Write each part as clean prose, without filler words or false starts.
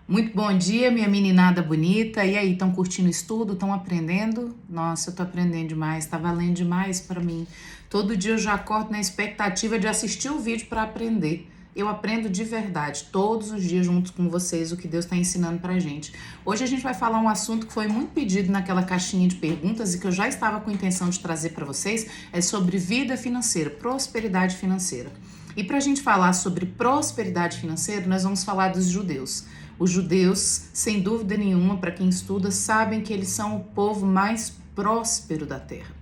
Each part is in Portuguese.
Muito bom dia, minha meninada bonita. E aí, estão curtindo o estudo? Estão aprendendo? Nossa, eu tô aprendendo demais, tá valendo demais pra mim. Todo dia eu já acordo na expectativa de assistir o vídeo pra aprender. Eu aprendo de verdade, todos os dias juntos com vocês, o que Deus está ensinando pra gente. Hoje a gente vai falar um assunto que foi muito pedido naquela caixinha de perguntas e que eu já estava com a intenção de trazer para vocês, é sobre vida financeira, prosperidade financeira. E para a gente falar sobre prosperidade financeira, nós vamos falar dos judeus. Os judeus, sem dúvida nenhuma, para quem estuda, sabem que eles são o povo mais próspero da terra.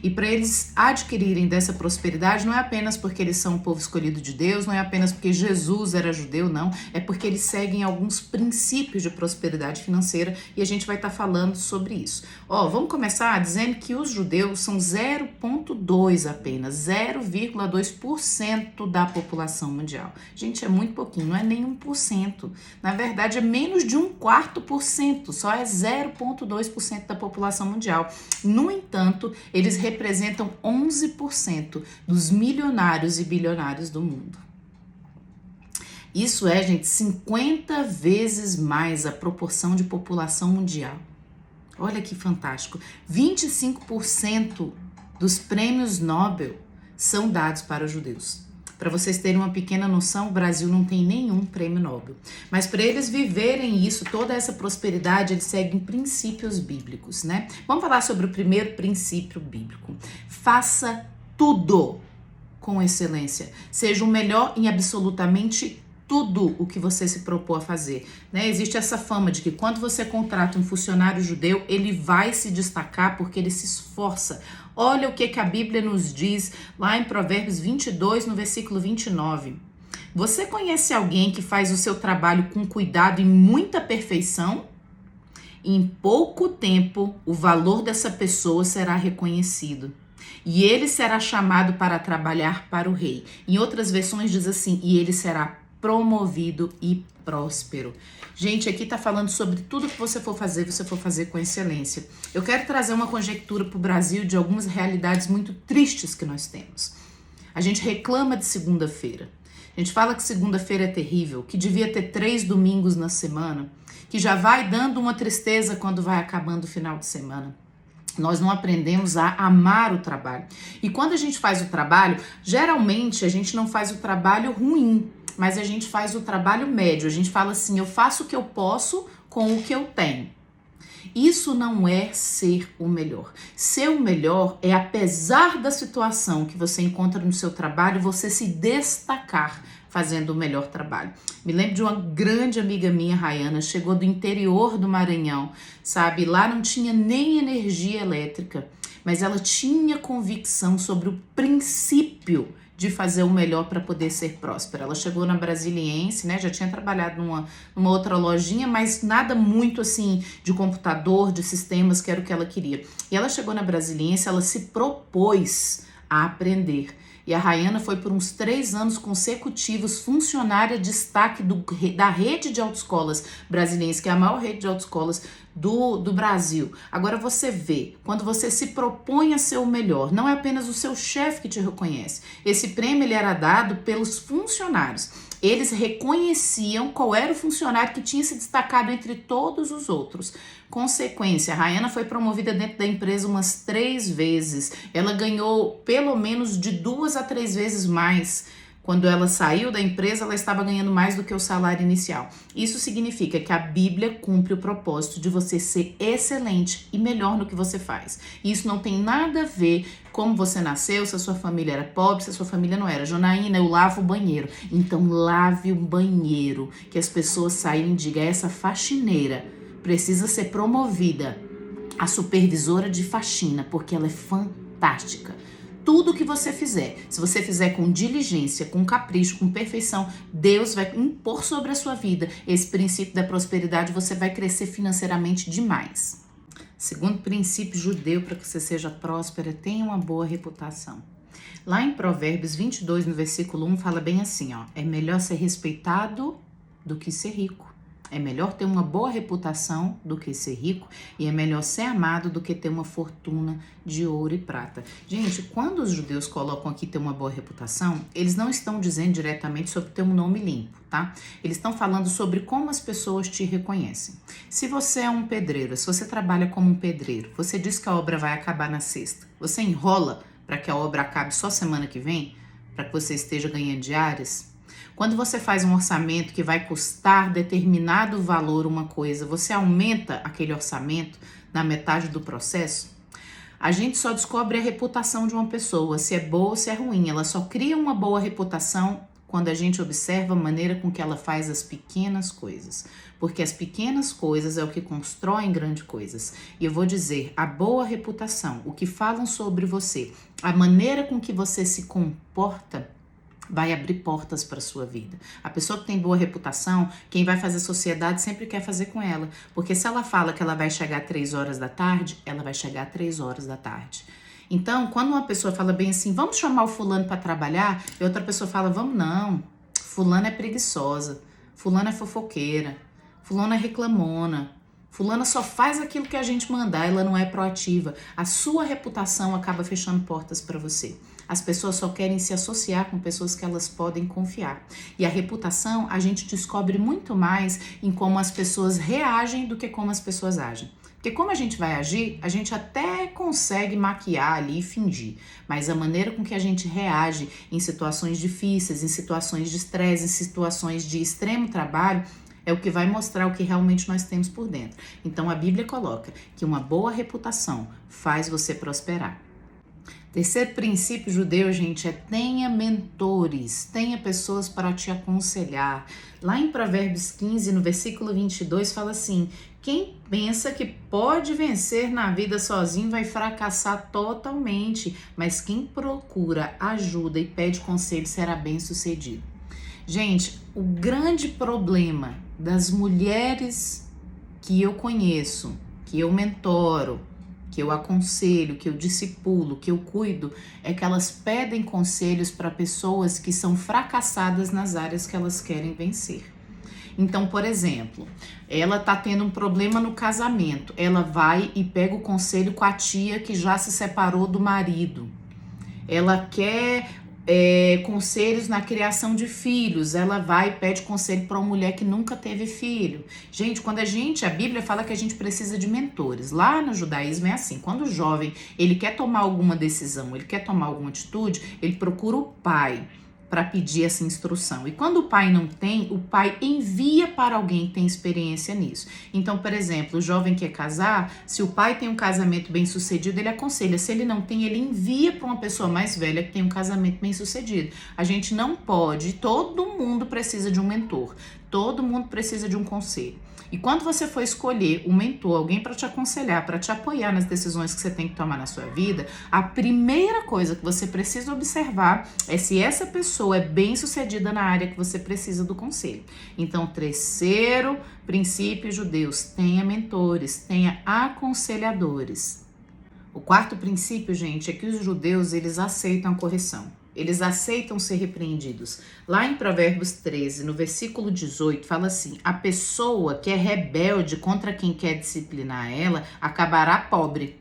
E para eles adquirirem dessa prosperidade, não é apenas porque eles são o povo escolhido de Deus, não é apenas porque Jesus era judeu, não. É porque eles seguem alguns princípios de prosperidade financeira e a gente vai estar falando sobre isso. Vamos começar dizendo que os judeus são 0,2 apenas, 0,2% da população mundial. Gente, é muito pouquinho, não é nem 1%. Na verdade, é menos de 1/4%, só é 0,2% da população mundial. No entanto, eles representam 11% dos milionários e bilionários do mundo. Isso é, gente, 50 vezes mais a proporção de população mundial. Olha que fantástico. 25% dos prêmios Nobel são dados para os judeus. Para vocês terem uma pequena noção, o Brasil não tem nenhum prêmio Nobel. Mas para eles viverem isso, toda essa prosperidade, eles seguem princípios bíblicos, né? Vamos falar sobre o primeiro princípio bíblico. Faça tudo com excelência. Seja o melhor em absolutamente tudo o que você se propôs a fazer, né? Existe essa fama de que quando você contrata um funcionário judeu, ele vai se destacar porque ele se esforça. Olha o que a Bíblia nos diz lá em Provérbios 22, no versículo 29. Você conhece alguém que faz o seu trabalho com cuidado e muita perfeição? Em pouco tempo, o valor dessa pessoa será reconhecido. E ele será chamado para trabalhar para o rei. Em outras versões diz assim, e ele será promovido e próspero. Gente, aqui tá falando sobre tudo que você for fazer com excelência. Eu quero trazer uma conjectura para o Brasil de algumas realidades muito tristes que nós temos. A gente reclama de segunda-feira. A gente fala que segunda-feira é terrível, que devia ter 3 domingos na semana, que já vai dando uma tristeza quando vai acabando o final de semana. Nós não aprendemos a amar o trabalho. E quando a gente faz o trabalho, geralmente a gente não faz o trabalho ruim, mas a gente faz o trabalho médio. A gente fala assim, eu faço o que eu posso com o que eu tenho. Isso não é ser o melhor. Ser o melhor é, apesar da situação que você encontra no seu trabalho, você se destacar fazendo o melhor trabalho. Me lembro de uma grande amiga minha, Rayana, chegou do interior do Maranhão, sabe? Lá não tinha nem energia elétrica, mas ela tinha convicção sobre o princípio de fazer o melhor para poder ser próspera. Ela chegou na Brasiliense, né? Já tinha trabalhado numa outra lojinha, mas nada muito assim de computador, de sistemas, que era o que ela queria. E ela chegou na Brasiliense, ela se propôs a aprender. E a Rayana foi por uns 3 anos consecutivos funcionária de destaque da rede de autoescolas brasiliense, que é a maior rede de autoescolas do Brasil. Agora você vê, quando você se propõe a ser o melhor, não é apenas o seu chefe que te reconhece. Esse prêmio ele era dado pelos funcionários. Eles reconheciam qual era o funcionário que tinha se destacado entre todos os outros. Consequência, a Rayana foi promovida dentro da empresa umas 3 vezes. Ela ganhou pelo menos de 2 a 3 vezes mais. Quando ela saiu da empresa, ela estava ganhando mais do que o salário inicial. Isso significa que a Bíblia cumpre o propósito de você ser excelente e melhor no que você faz. Isso não tem nada a ver como você nasceu, se a sua família era pobre, se a sua família não era. Janaína, eu lavo o banheiro. Então lave o banheiro, que as pessoas saírem e digam, essa faxineira precisa ser promovida a supervisora de faxina, porque ela é fantástica. Tudo que você fizer, se você fizer com diligência, com capricho, com perfeição, Deus vai impor sobre a sua vida esse princípio da prosperidade, você vai crescer financeiramente demais. Segundo princípio judeu, para que você seja próspera, tenha uma boa reputação. Lá em Provérbios 22, no versículo 1, fala bem assim, é melhor ser respeitado do que ser rico. É melhor ter uma boa reputação do que ser rico, e é melhor ser amado do que ter uma fortuna de ouro e prata. Gente, quando os judeus colocam aqui ter uma boa reputação, eles não estão dizendo diretamente sobre ter um nome limpo, tá? Eles estão falando sobre como as pessoas te reconhecem. Se você é um pedreiro, se você trabalha como um pedreiro, você diz que a obra vai acabar na sexta, você enrola para que a obra acabe só semana que vem, para que você esteja ganhando diárias. Quando você faz um orçamento que vai custar determinado valor uma coisa, você aumenta aquele orçamento na metade do processo? A gente só descobre a reputação de uma pessoa, se é boa ou se é ruim. Ela só cria uma boa reputação quando a gente observa a maneira com que ela faz as pequenas coisas. Porque as pequenas coisas é o que constroem grandes coisas. E eu vou dizer, a boa reputação, o que falam sobre você, a maneira com que você se comporta, vai abrir portas para a sua vida. A pessoa que tem boa reputação, quem vai fazer sociedade sempre quer fazer com ela. Porque se ela fala que ela vai chegar às 3 horas da tarde, ela vai chegar às 3 horas da tarde. Então, quando uma pessoa fala bem assim, vamos chamar o fulano para trabalhar, e outra pessoa fala, vamos não, fulano é preguiçosa, fulano é fofoqueira, fulano é reclamona, fulana só faz aquilo que a gente mandar, ela não é proativa. A sua reputação acaba fechando portas para você. As pessoas só querem se associar com pessoas que elas podem confiar. E a reputação a gente descobre muito mais em como as pessoas reagem do que como as pessoas agem. Porque como a gente vai agir, a gente até consegue maquiar ali e fingir. Mas a maneira com que a gente reage em situações difíceis, em situações de estresse, em situações de extremo trabalho, é o que vai mostrar o que realmente nós temos por dentro. Então a Bíblia coloca que uma boa reputação faz você prosperar. Terceiro princípio judeu, gente, é tenha mentores, tenha pessoas para te aconselhar. Lá em Provérbios 15, no versículo 22, fala assim, quem pensa que pode vencer na vida sozinho vai fracassar totalmente, mas quem procura ajuda e pede conselho será bem sucedido. Gente, o grande problema das mulheres que eu conheço, que eu mentoro, que eu aconselho, que eu discipulo, que eu cuido, é que elas pedem conselhos para pessoas que são fracassadas nas áreas que elas querem vencer. Então, por exemplo, ela tá tendo um problema no casamento, ela vai e pega o conselho com a tia que já se separou do marido. Ela quer conselhos na criação de filhos, ela vai e pede conselho para uma mulher que nunca teve filho. Gente, a Bíblia fala que a gente precisa de mentores. Lá no judaísmo é assim, quando o jovem, ele quer tomar alguma decisão, ele quer tomar alguma atitude, ele procura o pai para pedir essa instrução. E quando o pai não tem, o pai envia para alguém que tem experiência nisso. Então, por exemplo, o jovem quer casar, se o pai tem um casamento bem sucedido, ele aconselha. Se ele não tem, ele envia para uma pessoa mais velha que tem um casamento bem sucedido. A gente não pode, todo mundo precisa de um mentor, todo mundo precisa de um conselho. E quando você for escolher um mentor, alguém para te aconselhar, para te apoiar nas decisões que você tem que tomar na sua vida, a primeira coisa que você precisa observar é se essa pessoa é bem sucedida na área que você precisa do conselho. Então, terceiro princípio judeus, tenha mentores, tenha aconselhadores. O quarto princípio, gente, é que os judeus, eles aceitam a correção. Eles aceitam ser repreendidos. Lá em Provérbios 13, no versículo 18, fala assim, a pessoa que é rebelde contra quem quer disciplinar ela, acabará pobre.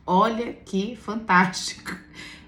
Olha que fantástico.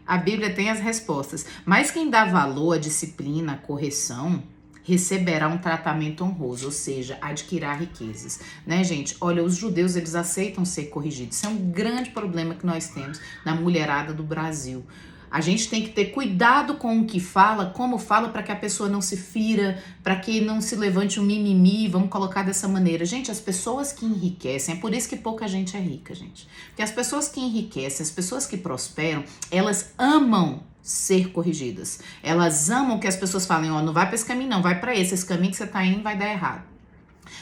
A Bíblia tem as respostas. Mas quem dá valor à disciplina, à correção, receberá um tratamento honroso, ou seja, adquirirá riquezas, né, gente? Olha, os judeus, eles aceitam ser corrigidos. Isso é um grande problema que nós temos na mulherada do Brasil. A gente tem que ter cuidado com o que fala, como fala, para que a pessoa não se fira, para que não se levante um mimimi, vamos colocar dessa maneira. Gente, as pessoas que enriquecem, é por isso que pouca gente é rica, gente. Porque as pessoas que enriquecem, as pessoas que prosperam, elas amam ser corrigidas. Elas amam que as pessoas falem, ó, não vai para esse caminho não, vai para esse caminho que você tá indo vai dar errado.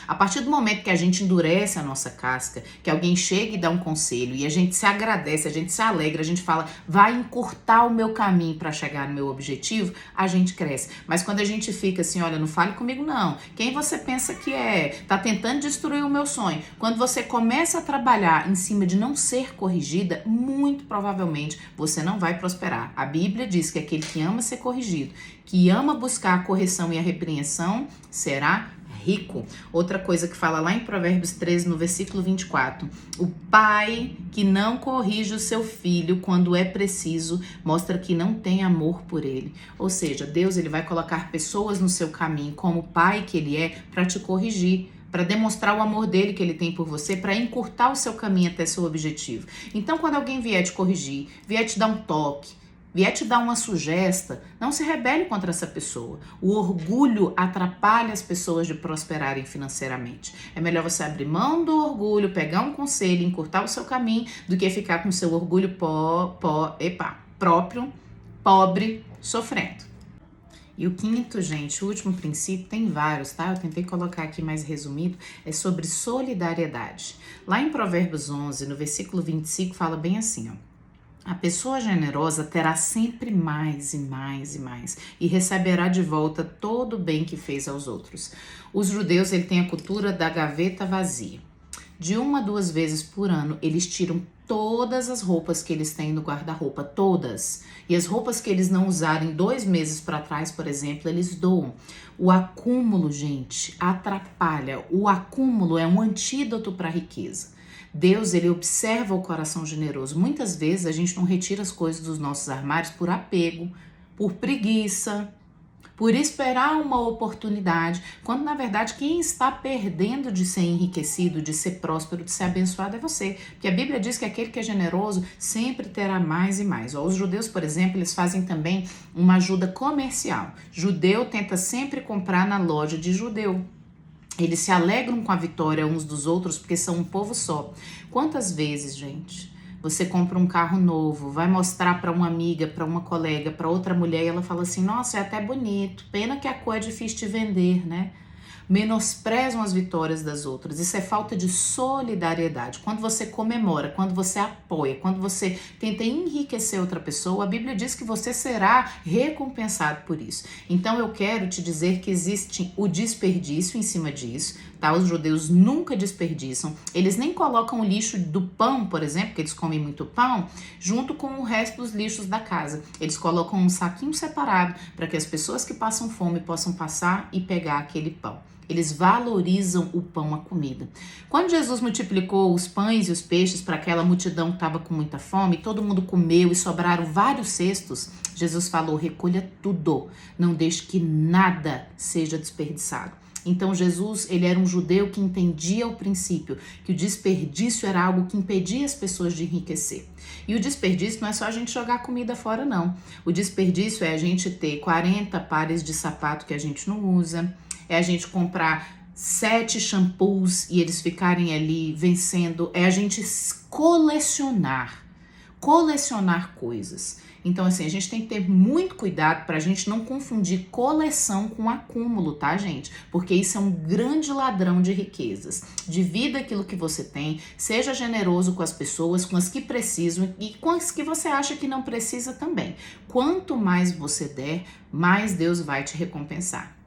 A partir do momento que a gente endurece a nossa casca, que alguém chega e dá um conselho e a gente se agradece, a gente se alegra, a gente fala, vai encurtar o meu caminho para chegar no meu objetivo, a gente cresce. Mas quando a gente fica assim, olha, não fale comigo não, quem você pensa que é? Tá tentando destruir o meu sonho. Quando você começa a trabalhar em cima de não ser corrigida, muito provavelmente você não vai prosperar. A Bíblia diz que aquele que ama ser corrigido, que ama buscar a correção e a repreensão, será rico. Outra coisa que fala lá em Provérbios 13, no versículo 24. O pai que não corrige o seu filho quando é preciso, mostra que não tem amor por ele. Ou seja, Deus ele vai colocar pessoas no seu caminho, como pai que ele é, para te corrigir, para demonstrar o amor dele que ele tem por você, para encurtar o seu caminho até seu objetivo. Então, quando alguém vier te corrigir, vier te dar um toque, vier te dar uma sugestão, não se rebele contra essa pessoa. O orgulho atrapalha as pessoas de prosperarem financeiramente. É melhor você abrir mão do orgulho, pegar um conselho, encurtar o seu caminho, do que ficar com seu orgulho próprio, pobre, sofrendo. E o quinto, gente, o último princípio, tem vários, tá? Eu tentei colocar aqui mais resumido, é sobre solidariedade. Lá em Provérbios 11, no versículo 25, fala bem assim, ó. A pessoa generosa terá sempre mais e mais e mais e receberá de volta todo o bem que fez aos outros. Os judeus, ele tem a cultura da gaveta vazia. De 1 a 2 vezes por ano, eles tiram todas as roupas que eles têm no guarda-roupa, todas. E as roupas que eles não usarem 2 meses para trás, por exemplo, eles doam. O acúmulo, gente, atrapalha. O acúmulo é um antídoto para a riqueza. Deus, ele observa o coração generoso. Muitas vezes a gente não retira as coisas dos nossos armários por apego, por preguiça, por esperar uma oportunidade, quando na verdade quem está perdendo de ser enriquecido, de ser próspero, de ser abençoado é você. Porque a Bíblia diz que aquele que é generoso sempre terá mais e mais. Os judeus, por exemplo, eles fazem também uma ajuda comercial. Judeu tenta sempre comprar na loja de judeu. Eles se alegram com a vitória uns dos outros porque são um povo só. Quantas vezes, gente, você compra um carro novo, vai mostrar para uma amiga, para uma colega, para outra mulher e ela fala assim, nossa, é até bonito, pena que a cor é difícil de vender, né? Menosprezam as vitórias das outras. Isso é falta de solidariedade. Quando você comemora, quando você apoia, quando você tenta enriquecer outra pessoa, a Bíblia diz que você será recompensado por isso. Então eu quero te dizer que existe o desperdício em cima disso, tá? Os judeus nunca desperdiçam. Eles nem colocam o lixo do pão, por exemplo, que eles comem muito pão, junto com o resto dos lixos da casa. Eles colocam um saquinho separado para que as pessoas que passam fome possam passar e pegar aquele pão. Eles valorizam o pão, a comida. Quando Jesus multiplicou os pães e os peixes para aquela multidão que estava com muita fome, todo mundo comeu e sobraram vários cestos, Jesus falou, recolha tudo, não deixe que nada seja desperdiçado. Então Jesus, ele era um judeu que entendia o princípio, que o desperdício era algo que impedia as pessoas de enriquecer. E o desperdício não é só a gente jogar comida fora, não. O desperdício é a gente ter 40 pares de sapato que a gente não usa, é a gente comprar 7 shampoos e eles ficarem ali vencendo, é a gente colecionar coisas. Então, assim, a gente tem que ter muito cuidado para a gente não confundir coleção com acúmulo, tá, gente? Porque isso é um grande ladrão de riquezas. Divida aquilo que você tem, seja generoso com as pessoas, com as que precisam e com as que você acha que não precisa também. Quanto mais você der, mais Deus vai te recompensar.